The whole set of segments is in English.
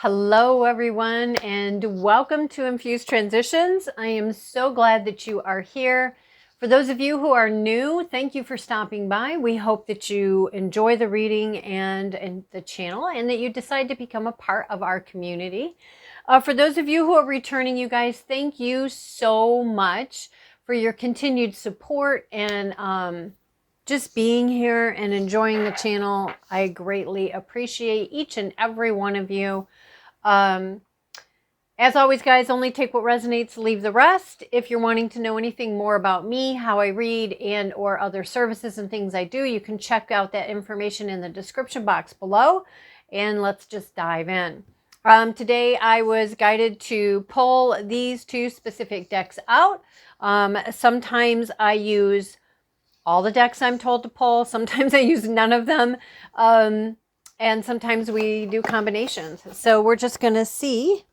Hello everyone and welcome to Infused Transitions. I am so glad that you are here. For those of you who are new, thank you for stopping by. We hope that you enjoy the reading and the channel and that you decide to become a part of our community. For those of you who are returning, you guys, thank you so much for your continued support and just being here and enjoying the channel. I greatly appreciate each and every one of you. As always, guys, only take what resonates, leave the rest. If you're wanting to know anything more about me, how I read, and or other services and things I do, you can check out that information in the description box below. And let's just dive in. Today, I was guided to pull these two specific decks out. Sometimes I use all the decks I'm told to pull. Sometimes I use none of them. And sometimes we do combinations. So we're just going to see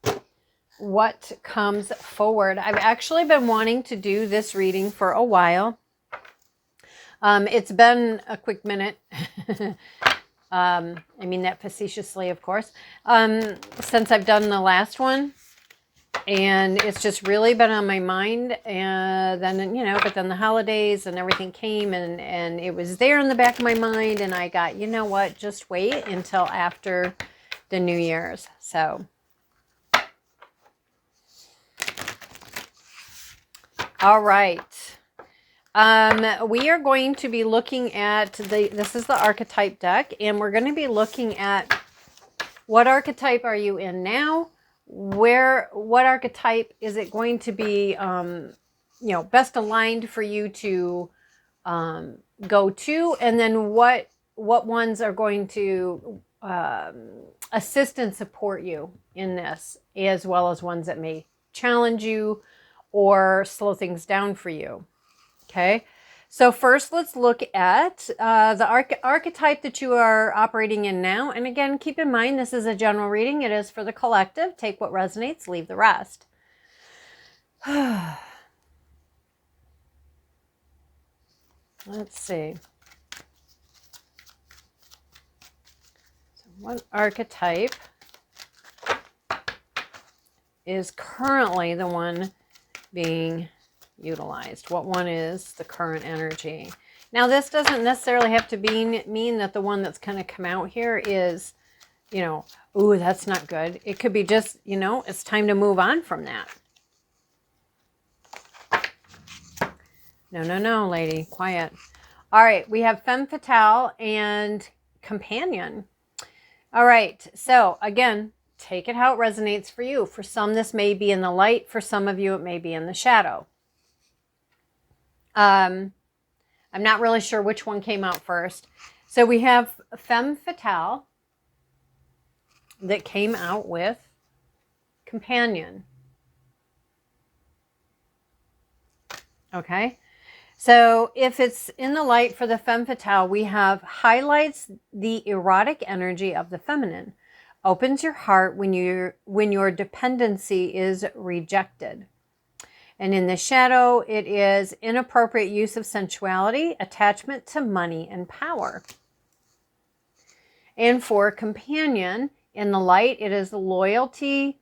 what comes forward. I've actually been wanting to do this reading for a while. It's been a quick minute. I mean that facetiously, of course, since I've done the last one. And it's just really been on my mind. And then, but then the holidays and everything came and it was there in the back of my mind. And I got, you know what, just wait until after the New Year's. So, all right. We are going to be looking at this is the archetype deck, and we're going to be looking at what archetype are you in now? What archetype is it going to be, best aligned for you to go to, and then what ones are going to assist and support you in this, as well as ones that may challenge you or slow things down for you. Okay. So first, let's look at the archetype that you are operating in now. And again, keep in mind, this is a general reading. It is for the collective. Take what resonates, leave the rest. Let's see. So what archetype is currently the one being utilized? What one is the current energy? Now, this doesn't necessarily have to mean that the one that's going to come out here is, ooh, that's not good. It could be just, it's time to move on from that. No, lady, quiet. All right, we have femme fatale and companion. All right, so again, take it how it resonates for you. For some, this may be in the light. For some of you, it may be in the shadow. I'm not really sure which one came out first. So we have femme fatale that came out with companion. Okay. So if it's in the light for the femme fatale, we have highlights the erotic energy of the feminine, opens your heart when your dependency is rejected. And in the shadow, it is inappropriate use of sensuality, attachment to money and power. And for companion, in the light, it is loyalty,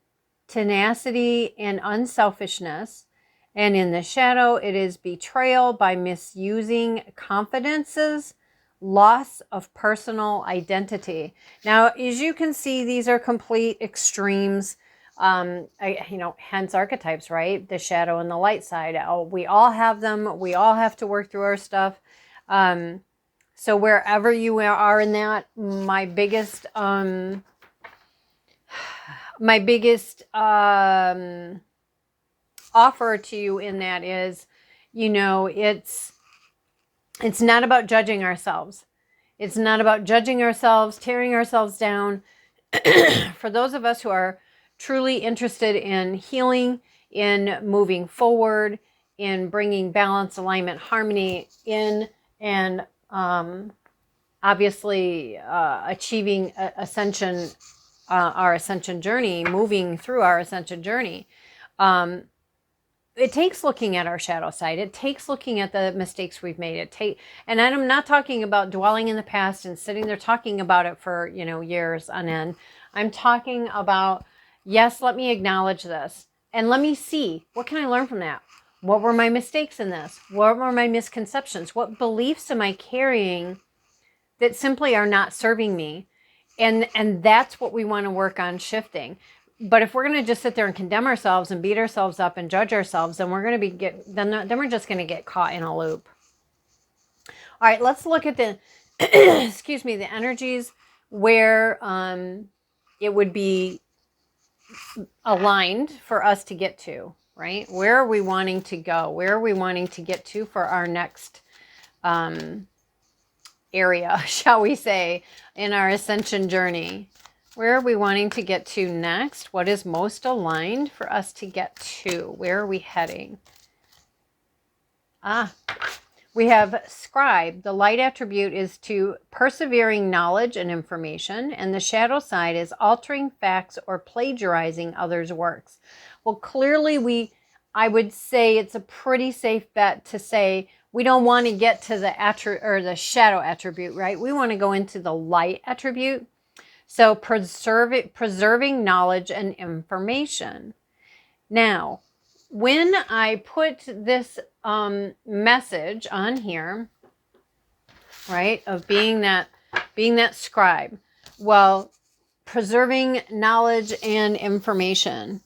tenacity, and unselfishness. And in the shadow, it is betrayal by misusing confidences, loss of personal identity. Now, as you can see, these are complete extremes. Hence archetypes, right? The shadow and the light side. We all have them. We all have to work through our stuff. So wherever you are in that, my biggest offer to you in that is, it's not about judging ourselves. It's not about judging ourselves, tearing ourselves down. For those of us who are truly interested in healing, in moving forward, in bringing balance, alignment, harmony in, and obviously achieving ascension, our ascension journey, moving through our ascension journey. It takes looking at our shadow side. It takes looking at the mistakes we've made. And I'm not talking about dwelling in the past and sitting there talking about it for, years on end. I'm talking about, yes, let me acknowledge this and let me see, what can I learn from that? What were my mistakes in this? What were my misconceptions? What beliefs am I carrying that simply are not serving me? And that's what we want to work on shifting. But if we're going to just sit there and condemn ourselves and beat ourselves up and judge ourselves, then we're going to then we're just going to get caught in a loop. All right, let's look at the excuse me, the energies where it would be aligned for us to get to, right? Where are we wanting to go? Where are we wanting to get to for our next area, shall we say, in our ascension journey? Where are we wanting to get to next? What is most aligned for us to get to? Where are we heading? We have scribe. The light attribute is to persevering knowledge and information, and the shadow side is altering facts or plagiarizing others' works. Well, clearly I would say it's a pretty safe bet to say we don't want to get to the shadow attribute, right? We want to go into the light attribute. So preserving knowledge and information. Now, when I put this message on here, right, of being that scribe, well, preserving knowledge and information,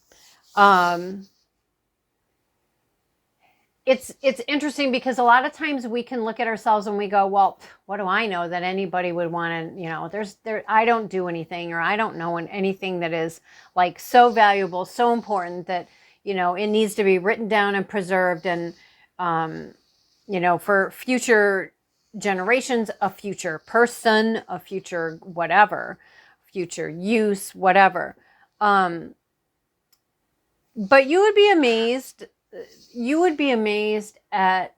it's interesting because a lot of times we can look at ourselves and we go, well, what do I know that anybody would want to, I don't do anything, or I don't know anything that is like so valuable, so important that, it needs to be written down and preserved and, for future generations, a future person, a future whatever, future use, whatever. But you would be amazed at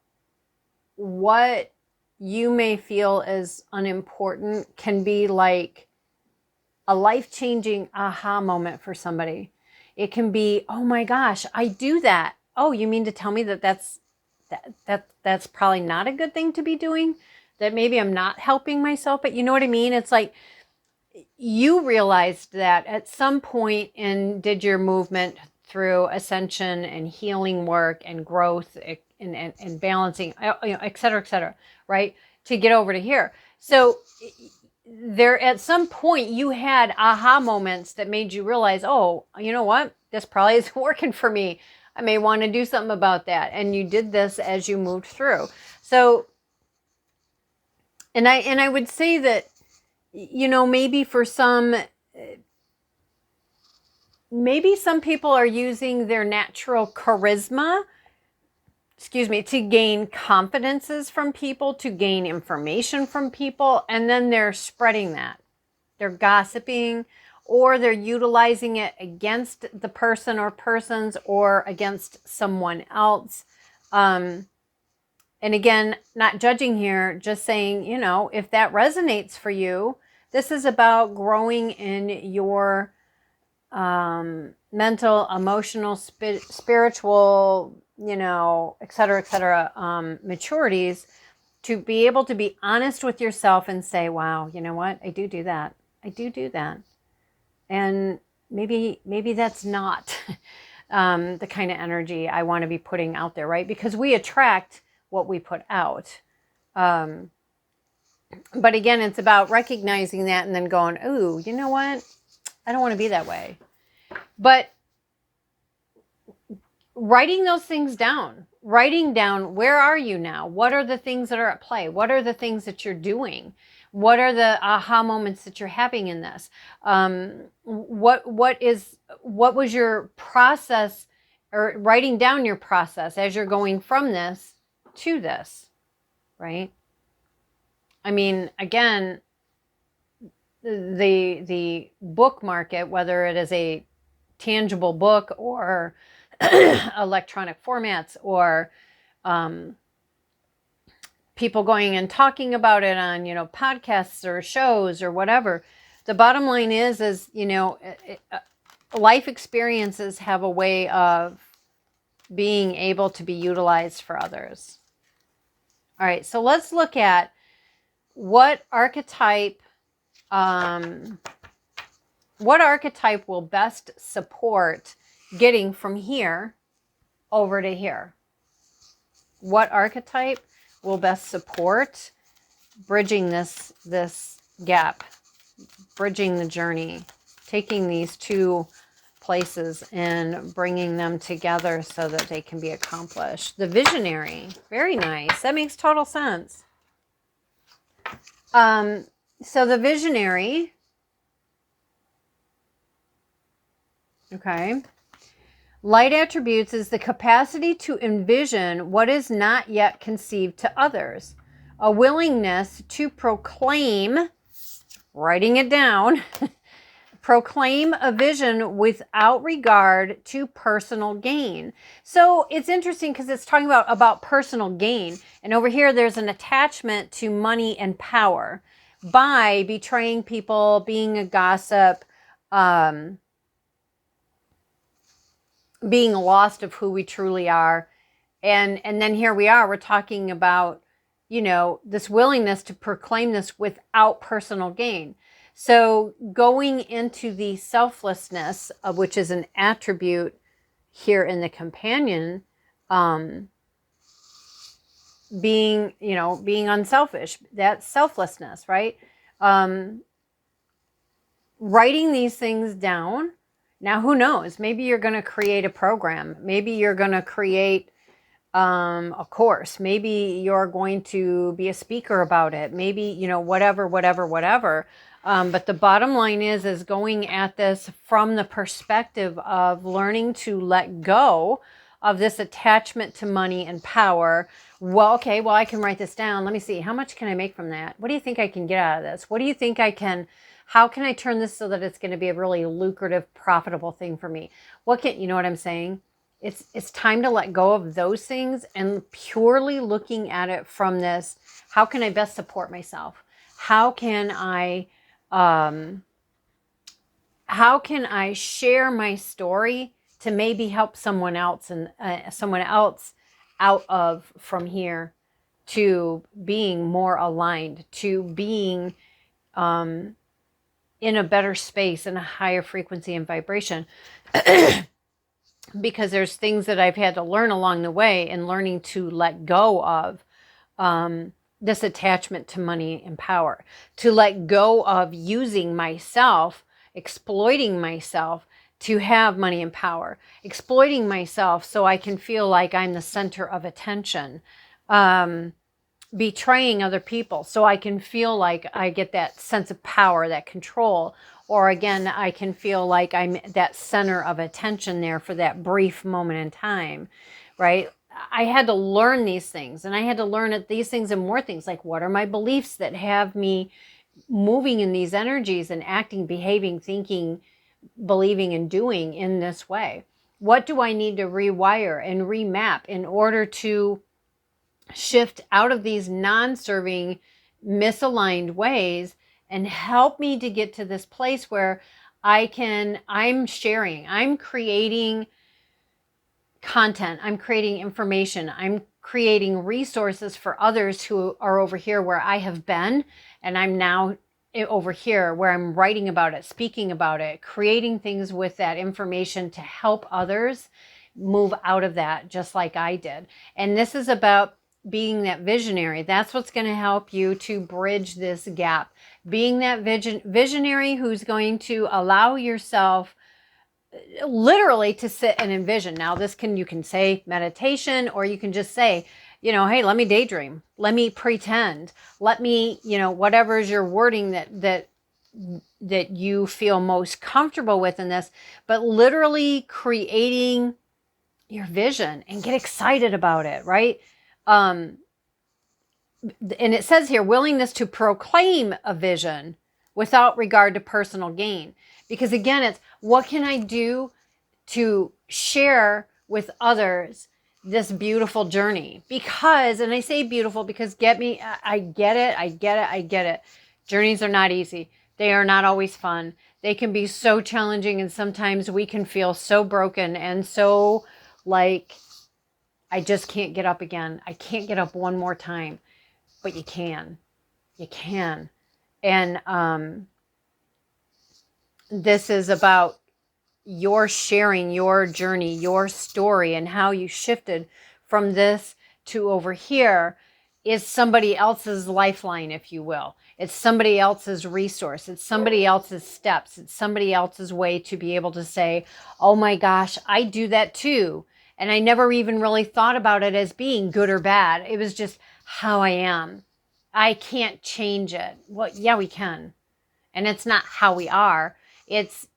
what you may feel as unimportant can be like a life-changing aha moment for somebody. It can be, oh my gosh, I do that. Oh, you mean to tell me that's probably not a good thing to be doing? That maybe I'm not helping myself, but you know what I mean? It's like you realized that at some point and did your movement through ascension and healing work and growth and balancing, et cetera, right? To get over to here. So there, at some point you had aha moments that made you realize, oh, you know what? This probably isn't working for me. I may want to do something about that. And you did this as you moved through. So, and I would say that, maybe for some people are using their natural charisma, to gain confidences from people, to gain information from people, and then they're spreading that. They're gossiping, or they're utilizing it against the person or persons or against someone else. And again, not judging here, just saying, if that resonates for you, this is about growing in your mental, emotional, spiritual, et cetera, maturities, to be able to be honest with yourself and say, wow, you know what? I do that. I do that. And maybe that's not the kind of energy I want to be putting out there, right? Because we attract what we put out. But again, it's about recognizing that and then going, ooh, you know what? I don't want to be that way. But writing those things down, where are you now? What are the things that are at play? What are the things that you're doing? What are the aha moments that you're having in this? What was your process, or writing down your process as you're going from this to this, right? I mean, again, the book market, whether it is a tangible book or electronic formats, or people going and talking about it on, podcasts or shows or whatever. The bottom line is life experiences have a way of being able to be utilized for others. All right, so let's look at what archetype what archetype will best support getting from here over to here? What archetype will best support bridging this gap, bridging the journey, taking these two places and bringing them together so that they can be accomplished? The visionary. Very nice. That makes total sense. So the visionary, okay. Light attributes is the capacity to envision what is not yet conceived to others. A willingness to proclaim, writing it down, proclaim a vision without regard to personal gain. So it's interesting because it's talking about personal gain. And over here, there's an attachment to money and power by betraying people, being a gossip, being lost of who we truly are. And then here we are, we're talking about, you know, this willingness to proclaim this without personal gain. So going into the selflessness, of which is an attribute here in the companion, being unselfish, that's selflessness, right? Writing these things down. Now, who knows? Maybe you're going to create a program. Maybe you're going to create a course. Maybe you're going to be a speaker about it. Maybe, you know, whatever. But the bottom line is going at this from the perspective of learning to let go of this attachment to money and power. Well, okay, well, I can write this down. Let me see. How much can I make from that? What do you think I can get out of this? What do you think how can I turn this so that it's going to be a really lucrative, profitable thing for me? You know what I'm saying? It's time to let go of those things and purely looking at it from this, how can I best support myself? How can I share my story to maybe help someone else and out of from here to being more aligned, to being in a better space, in a higher frequency and vibration. Because there's things that I've had to learn along the way and learning to let go of this attachment to money and power, to let go of using myself, exploiting myself to have money and power, exploiting myself so I can feel like I'm the center of attention, betraying other people so I can feel like I get that sense of power, that control, or again, I can feel like I'm that center of attention there for that brief moment in time, right? I had to learn these things, and I had to learn these things and more things, like what are my beliefs that have me moving in these energies and acting, behaving, thinking, believing, and doing in this way? What do I need to rewire and remap in order to shift out of these non-serving, misaligned ways and help me to get to this place where I'm sharing, I'm creating content, I'm creating information, I'm creating resources for others who are over here where I have been, and I'm now over here where I'm writing about it, speaking about it, creating things with that information to help others move out of that just like I did. And this is about being that visionary. That's what's going to help you to bridge this gap. Being that visionary who's going to allow yourself literally to sit and envision. Now you can say meditation, or you can just say, hey, let me daydream. Let me pretend. Let me, whatever is your wording that you feel most comfortable with in this, but literally creating your vision and get excited about it, right? And it says here, willingness to proclaim a vision without regard to personal gain. Because again, it's what can I do to share with others this beautiful journey? Because, and I say beautiful because I get it. Journeys are not easy. They are not always fun. They can be so challenging, and sometimes we can feel so broken and so like, I just can't get up again. I can't get up one more time. But you can. And This is about your sharing your journey, your story, and how you shifted from this to over here is somebody else's lifeline, if you will. It's somebody else's resource. It's somebody else's steps. It's somebody else's way to be able to say, oh my gosh, I do that too. And I never even really thought about it as being good or bad. It was just how I am. I can't change it. Well, yeah, we can. And it's not how we are. It's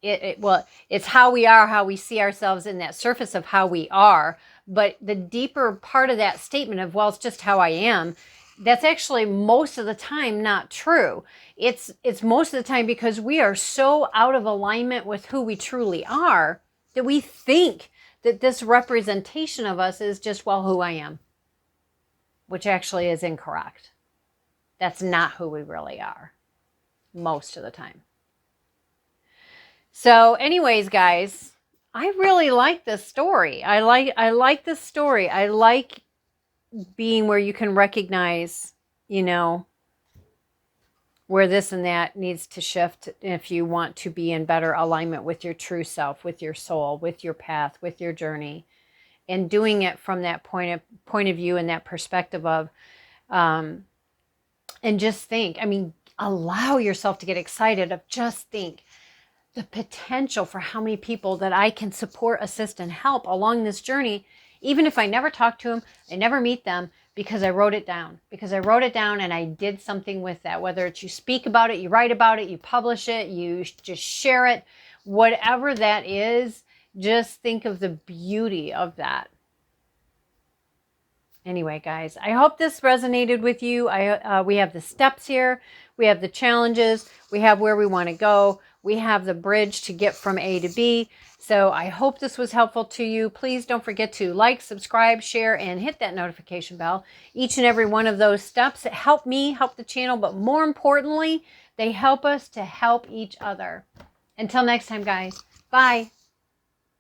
how we are, how we see ourselves in that surface of how we are. But the deeper part of that statement of, well, it's just how I am, that's actually most of the time not true. It's most of the time because we are so out of alignment with who we truly are that we think that this representation of us is just, well, who I am, which actually is incorrect. That's not who we really are most of the time. So anyways, guys, I really like this story. I like this story. I like being where you can recognize, you know, where this and that needs to shift if you want to be in better alignment with your true self, with your soul, with your path, with your journey, and doing it from that point of view and that perspective of, and just think, I mean, allow yourself to get excited of just think the potential for how many people that I can support, assist, and help along this journey, even if I never talk to them, I never meet them, because I wrote it down. Because I wrote it down and I did something with that. Whether it's you speak about it, you write about it, you publish it, you just share it, whatever that is, just think of the beauty of that. Anyway, guys, I hope this resonated with you. We have the steps here. We have the challenges. We have where we want to go. We have the bridge to get from A to B. So I hope this was helpful to you. Please don't forget to like, subscribe, share, and hit that notification bell. Each and every one of those steps help me, help the channel, but more importantly, they help us to help each other. Until next time, guys. Bye.